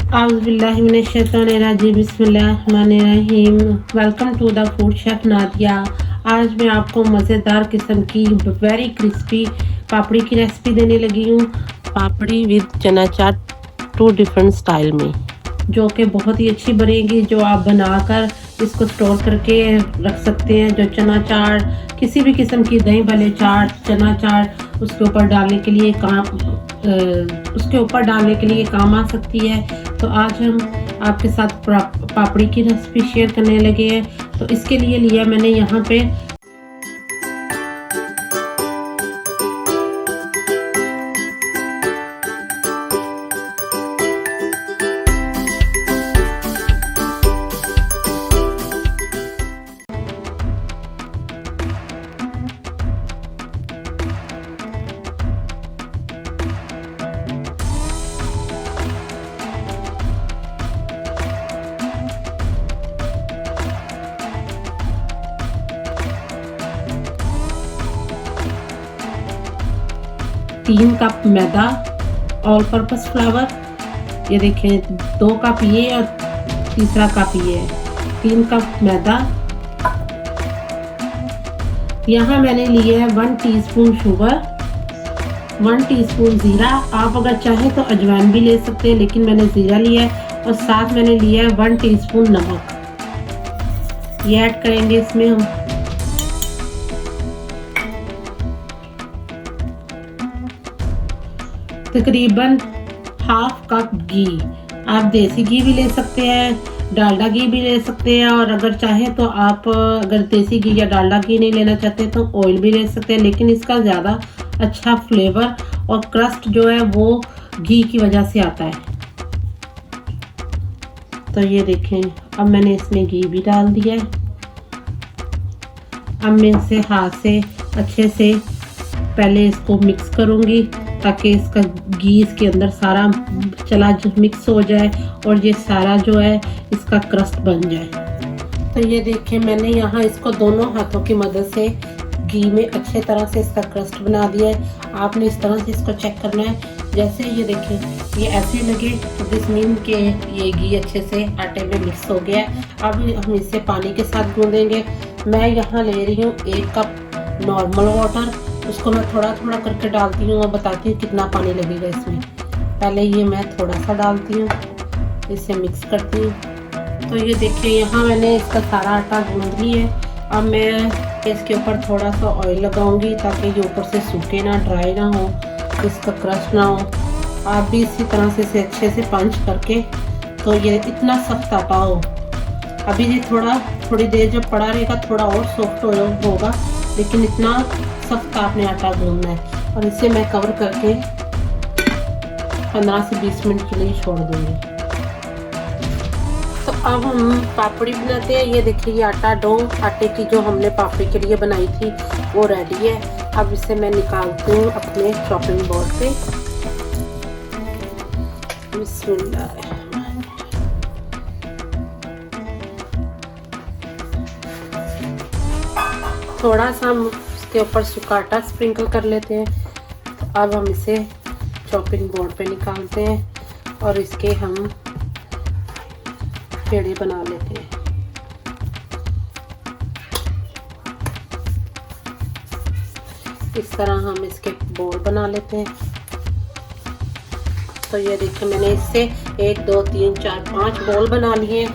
आउज़ुबिल्लाहिमिनश्शैतानिर्रजीम बिस्मिल्लाहिर्रहमानिर्रहीम। Welcome to the food chef Nadia. आज मैं आपको मज़ेदार किस्म की वेरी क्रिस्पी पापड़ी की रेसिपी देने लगी हूँ। पापड़ी विद चना चाट 2 डिफरेंट स्टाइल में, जो कि बहुत ही अच्छी बनेगी, जो आप बनाकर इसको स्टोर करके रख सकते हैं। जो चना चाट, किसी भी किस्म की दही भल्ले चाट, चना चाट उसके ऊपर डालने के लिए काम आ सकती है। तो आज हम आपके साथ पापड़ी की रेसिपी शेयर करने लगे हैं। तो इसके लिए लिया मैंने यहाँ पे 3 कप मैदा, ऑल पर्पस फ्लावर, ये देखें 2 कप ये और तीसरा कप ये है। 3 कप मैदा। यहाँ मैंने लिया है 1 टीस्पून शुगर, 1 टीस्पून ज़ीरा। आप अगर चाहें तो अजवाइन भी ले सकते हैं, लेकिन मैंने ज़ीरा लिया है। और साथ मैंने लिया है 1 टीस्पून नमक। ये ऐड करेंगे इसमें हम। तकरीबन हाफ कप घी। आप देसी घी भी ले सकते हैं, डालडा घी भी ले सकते हैं, और अगर चाहे तो आप अगर देसी घी या डालडा घी नहीं लेना चाहते तो ऑयल भी ले सकते हैं, लेकिन इसका ज़्यादा अच्छा फ्लेवर और क्रस्ट जो है वो घी की वजह से आता है। तो ये देखें, अब मैंने इसमें घी भी डाल दिया है। अब मैं इसे हाथ से अच्छे से पहले इसको मिक्स करूँगी, ताकि इसका घी इसके अंदर सारा चला मिक्स हो जाए और ये सारा जो है इसका क्रस्ट बन जाए। तो ये देखें, मैंने यहाँ इसको दोनों हाथों की मदद से घी में अच्छे तरह से इसका क्रस्ट बना दिया है। आपने इस तरह से इसको चेक करना है। जैसे ये देखें, ये ऐसे लगे तो दिस मीन के ये घी अच्छे से आटे में मिक्स हो गया है। अब हम इसे पानी के साथ गूंदेंगे। मैं यहाँ ले रही हूँ 1 कप नॉर्मल वाटर। उसको मैं थोड़ा थोड़ा करके डालती हूँ और बताती हूँ कितना पानी लगेगा इसमें। पहले ये मैं थोड़ा सा डालती हूँ, इसे मिक्स करती हूँ। तो ये देखिए, यहाँ मैंने इसका सारा आटा गूंद लिया है। अब मैं इसके ऊपर थोड़ा सा ऑयल लगाऊंगी, ताकि ये ऊपर से सूखे ना, ड्राई ना हो, इसका क्रश ना हो। आप भी इसी तरह से इसे अच्छे से पंच करके, तो ये इतना सख्त आटा हो। अभी ये थोड़ी देर जब पड़ा रहेगा थोड़ा और सॉफ्ट होगा, लेकिन इतना सख्त आपने आटा गूंदना है। और इसे मैं कवर करके 15 से 20 मिनट के लिए छोड़ दूंगी। तो अब हम पापड़ी बनाते हैं। ये देखिए, ये आटे की जो हमने पापड़ी के लिए बनाई थी वो रेडी है। अब इसे मैं निकालती हूँ अपने चॉपिंग बोर्ड पे। बिस्मिल्लाह। थोड़ा सा हम इसके ऊपर सूखा आटा स्प्रिंकल कर लेते हैं। तो अब हम इसे चॉपिंग बोर्ड पे निकालते हैं और इसके हम पेड़े बना लेते हैं। इस तरह हम इसके बोल बना लेते हैं। तो ये देखिए, मैंने इससे 1 2 3 4 5 बोल बना लिए।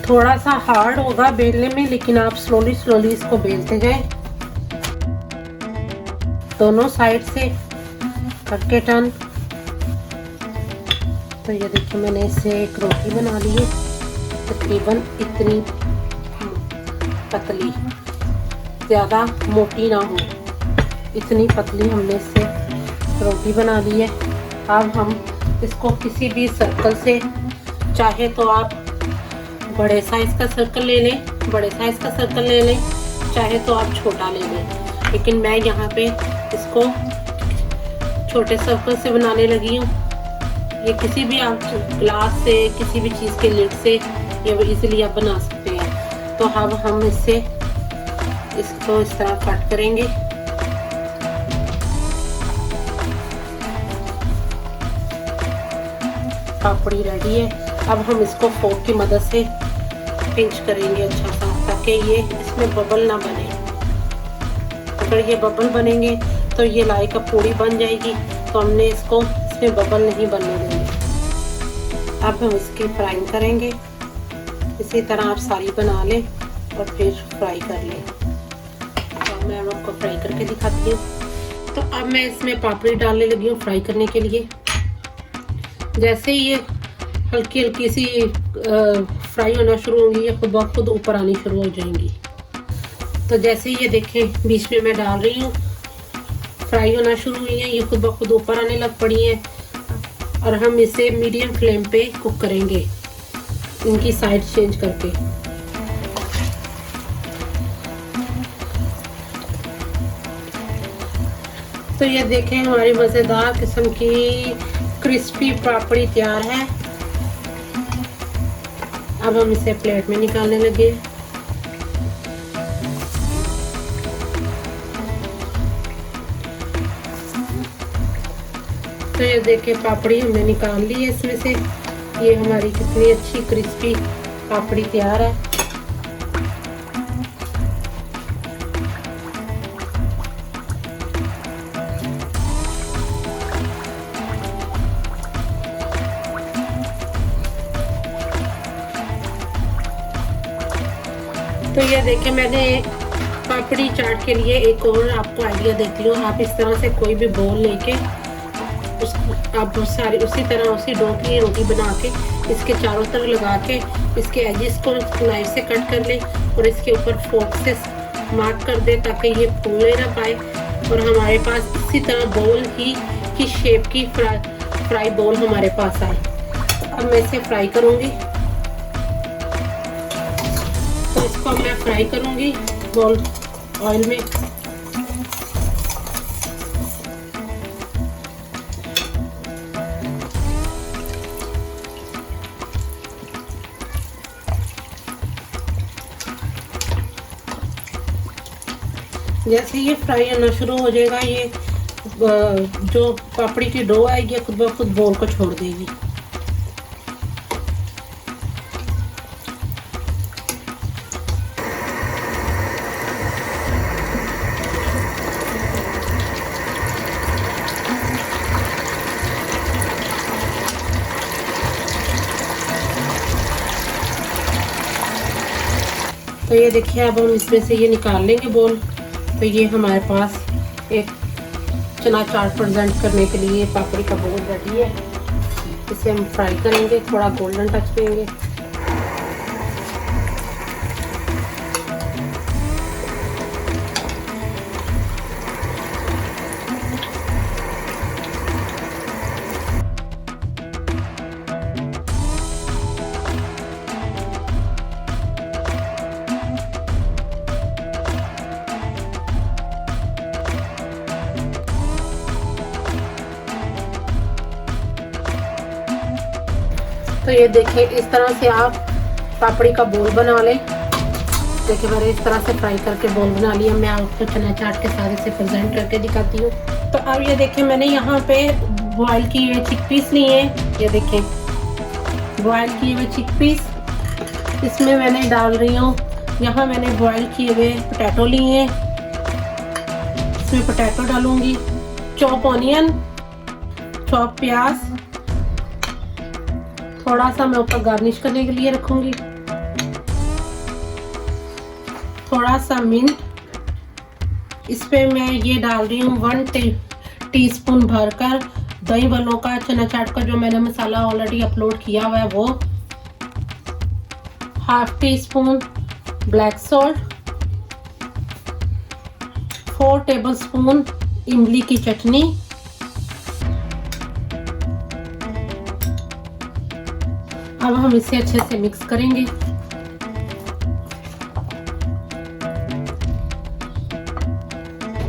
थोड़ा सा हार्ड होगा बेलने में, लेकिन आप स्लोली इसको बेलते जाएं, दोनों साइड से करके टर्न। तो ये देखिए, मैंने इससे एक रोटी बना ली है, तकरीबन इतनी पतली, ज़्यादा मोटी ना हो, इतनी पतली हमने इससे रोटी बना ली है। अब हम इसको किसी भी सर्कल से, चाहे तो आप बड़े साइज़ का सर्कल ले लें, चाहे तो आप छोटा ले लें, लेकिन मैं यहाँ पे इसको छोटे सर्कल से बनाने लगी हूँ। ये किसी भी आप ग्लास से, किसी भी चीज़ के लिड से ये इजीली आप बना सकते हैं। तो अब हम इसको इस तरह कट करेंगे। पापड़ी रेडी है। अब हम इसको फोर्क की मदद से पिंच करेंगे अच्छा सा, ताकि ये इसमें बबल ना बने। अगर ये बबल बनेंगे तो ये लाई का पूड़ी बन जाएगी, तो हमने इसमें बबल नहीं बनने देंगे। अब हम इसकी फ्राइंग करेंगे। इसी तरह आप सारी बना लें और फिर फ्राई कर लें। तो मैं आपको फ्राई करके दिखाती हूँ। तो अब मैं इसमें पापड़ी डालने लगी हूँ फ्राई करने के लिए। जैसे ही ये हल्की हल्की सी फ्राई होना शुरू होंगी, ये खुद ब खुद ऊपर आनी शुरू हो जाएंगी। तो जैसे ही ये देखें बीच में मैं डाल रही हूँ, फ्राई होना शुरू हुई है, ये खुद ब खुद ऊपर आने लग पड़ी हैं। और हम इसे मीडियम फ्लेम पे कुक करेंगे, इनकी साइड चेंज करके। तो ये देखें हमारी मज़ेदार किस्म की क्रिस्पी पापड़ी तैयार है। अब हम इसे प्लेट में निकालने लगे। तो ये देखिए पापड़ी हमने निकाल ली है इसमें से। ये हमारी कितनी अच्छी क्रिस्पी पापड़ी तैयार है। तो ये देखिए मैंने पापड़ी चाट के लिए एक और आपको आइडिया देती हूँ। आप इस तरह से कोई भी बोल लेके आप सारी उसी तरह उसी डो की रोटी बना के इसके चारों तरफ लगा के इसके एजिस को नाइफ से कट कर ले और इसके ऊपर फोर्क से मार्क कर दे, ताकि ये फूलने ना पाए। और हमारे पास इसी तरह बोल ही की शेप की फ्राई बोल हमारे पास आए। अब मैं इसे फ्राई करूँगी। तो इसको मैं फ्राई करूँगी बोल ऑयल में। जैसे ये फ्राई होना शुरू हो जाएगा, ये जो पापड़ी की डो है ये खुद ब खुद बोल को छोड़ देगी। तो ये देखिए अब हम इसमें से ये निकाल लेंगे बोल। तो ये हमारे पास एक चना चाट प्रेजेंट करने के लिए पापड़ी का बोल रेडी है। इसे हम फ्राई करेंगे, थोड़ा गोल्डन टच देंगे। तो ये देखिए इस तरह से आप पापड़ी का बोल बना लें। देखिए मैंने इस तरह से फ्राई करके बोल बना लिया। मैं आपको चना चाट के साथ इसे प्रेजेंट करके दिखाती हूँ। तो अब ये देखिए मैंने यहाँ पे बॉयल किए हुए चिकपीस लिए हैं। ये देखें बॉयल किए हुए चिकपीस इसमें मैंने डाल रही हूँ। यहाँ मैंने बॉयल किए हुए पोटैटो लिए हैं, इसमें पोटैटो डालूंगी। चॉप ऑनियन, चॉप प्याज, थोड़ा सा मैं ऊपर गार्निश करने के लिए रखूंगी। थोड़ा सा मिंट, इस पे मैं ये डाल रही हूँ 1 टीस्पून भरकर दही भल्लों का चना चाट का जो मैंने मसाला ऑलरेडी अपलोड किया हुआ है वो। ½ टीस्पून ब्लैक सॉल्ट, 4 टेबलस्पून इमली की चटनी, अब हम इसे अच्छे से मिक्स करेंगे।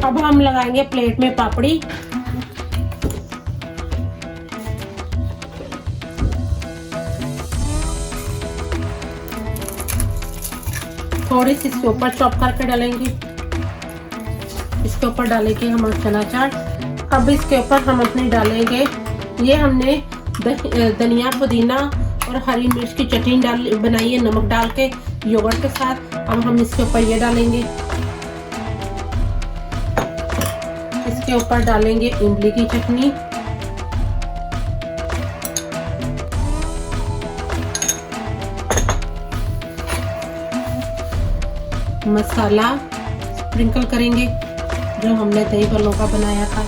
अब हम लगाएंगे प्लेट में पापड़ी। थोड़ी सी इसके ऊपर चॉप करके डालेंगे। इसके ऊपर डालेंगे हम चना चाट। अब इसके ऊपर हम अपने डालेंगे, ये हमने धनिया पुदीना और हरी मिर्च की चटनी बनाई है नमक डाल के योगर्ट के साथ। अब हम इसके ऊपर ये डालेंगे, इसके ऊपर डालेंगे इमली की चटनी, मसाला स्प्रिंकल करेंगे जो हमने दही बल्लों का बनाया था।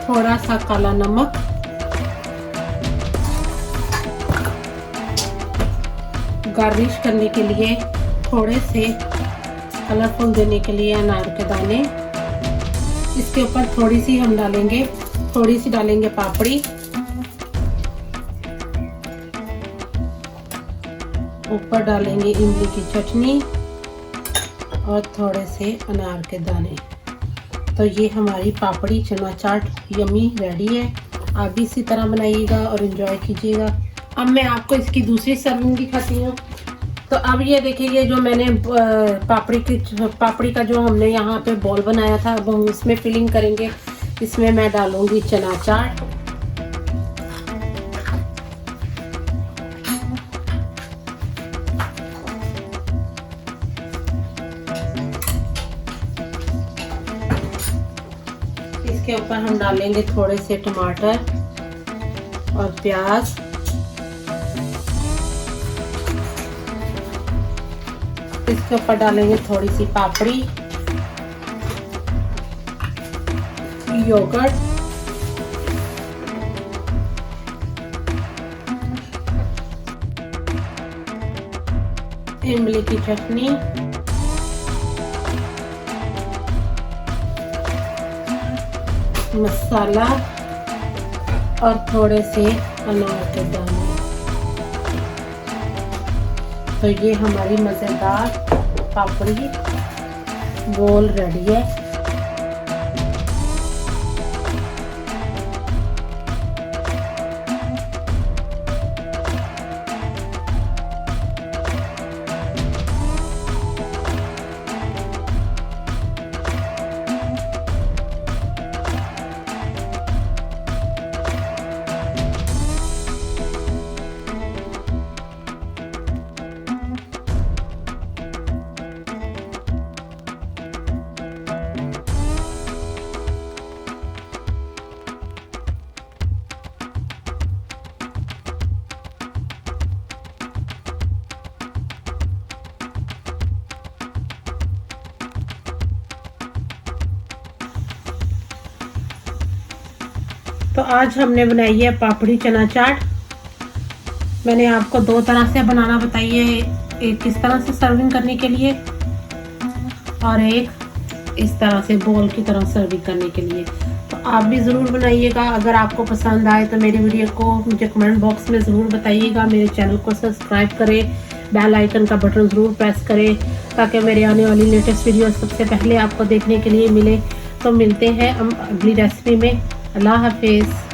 थोड़ा सा काला नमक, गार्निश करने के लिए थोड़े से कलरफुल देने के लिए अनार के दाने। इसके ऊपर थोड़ी सी डालेंगे पापड़ी, ऊपर डालेंगे इमली की चटनी और थोड़े से अनार के दाने। तो ये हमारी पापड़ी चना चाट यम्मी रेडी है। आप भी इसी तरह बनाइएगा और एंजॉय कीजिएगा। अब मैं आपको इसकी दूसरी सर्विंग दिखाती हूँ। तो अब ये देखिए, ये जो मैंने पापड़ी का जो हमने यहाँ पे बॉल बनाया था, अब हम इसमें फिलिंग करेंगे। इसमें मैं डालूंगी चना चाट, इसके ऊपर हम डालेंगे थोड़े से टमाटर और प्याज, इसके ऊपर डालेंगे थोड़ी सी पापड़ी, योगर्ट, इमली की चटनी, मसाला और थोड़े से अनार के दाने। तो ये हमारी मज़ेदार पापड़ी बोल रेडी है। तो आज हमने बनाई है पापड़ी चना चाट। मैंने आपको दो तरह से बनाना बताई है, एक इस तरह से सर्विंग करने के लिए और एक इस तरह से बोल की तरह सर्विंग करने के लिए। तो आप भी ज़रूर बनाइएगा। अगर आपको पसंद आए तो मेरी वीडियो को मुझे कमेंट बॉक्स में ज़रूर बताइएगा। मेरे चैनल को सब्सक्राइब करें, बेल आइकन का बटन ज़रूर प्रेस करें ताकि मेरे आने वाली लेटेस्ट वीडियो सबसे पहले आपको देखने के लिए मिले। तो मिलते हैं हम अगली रेसिपी में। अल्लाह हाफिज़।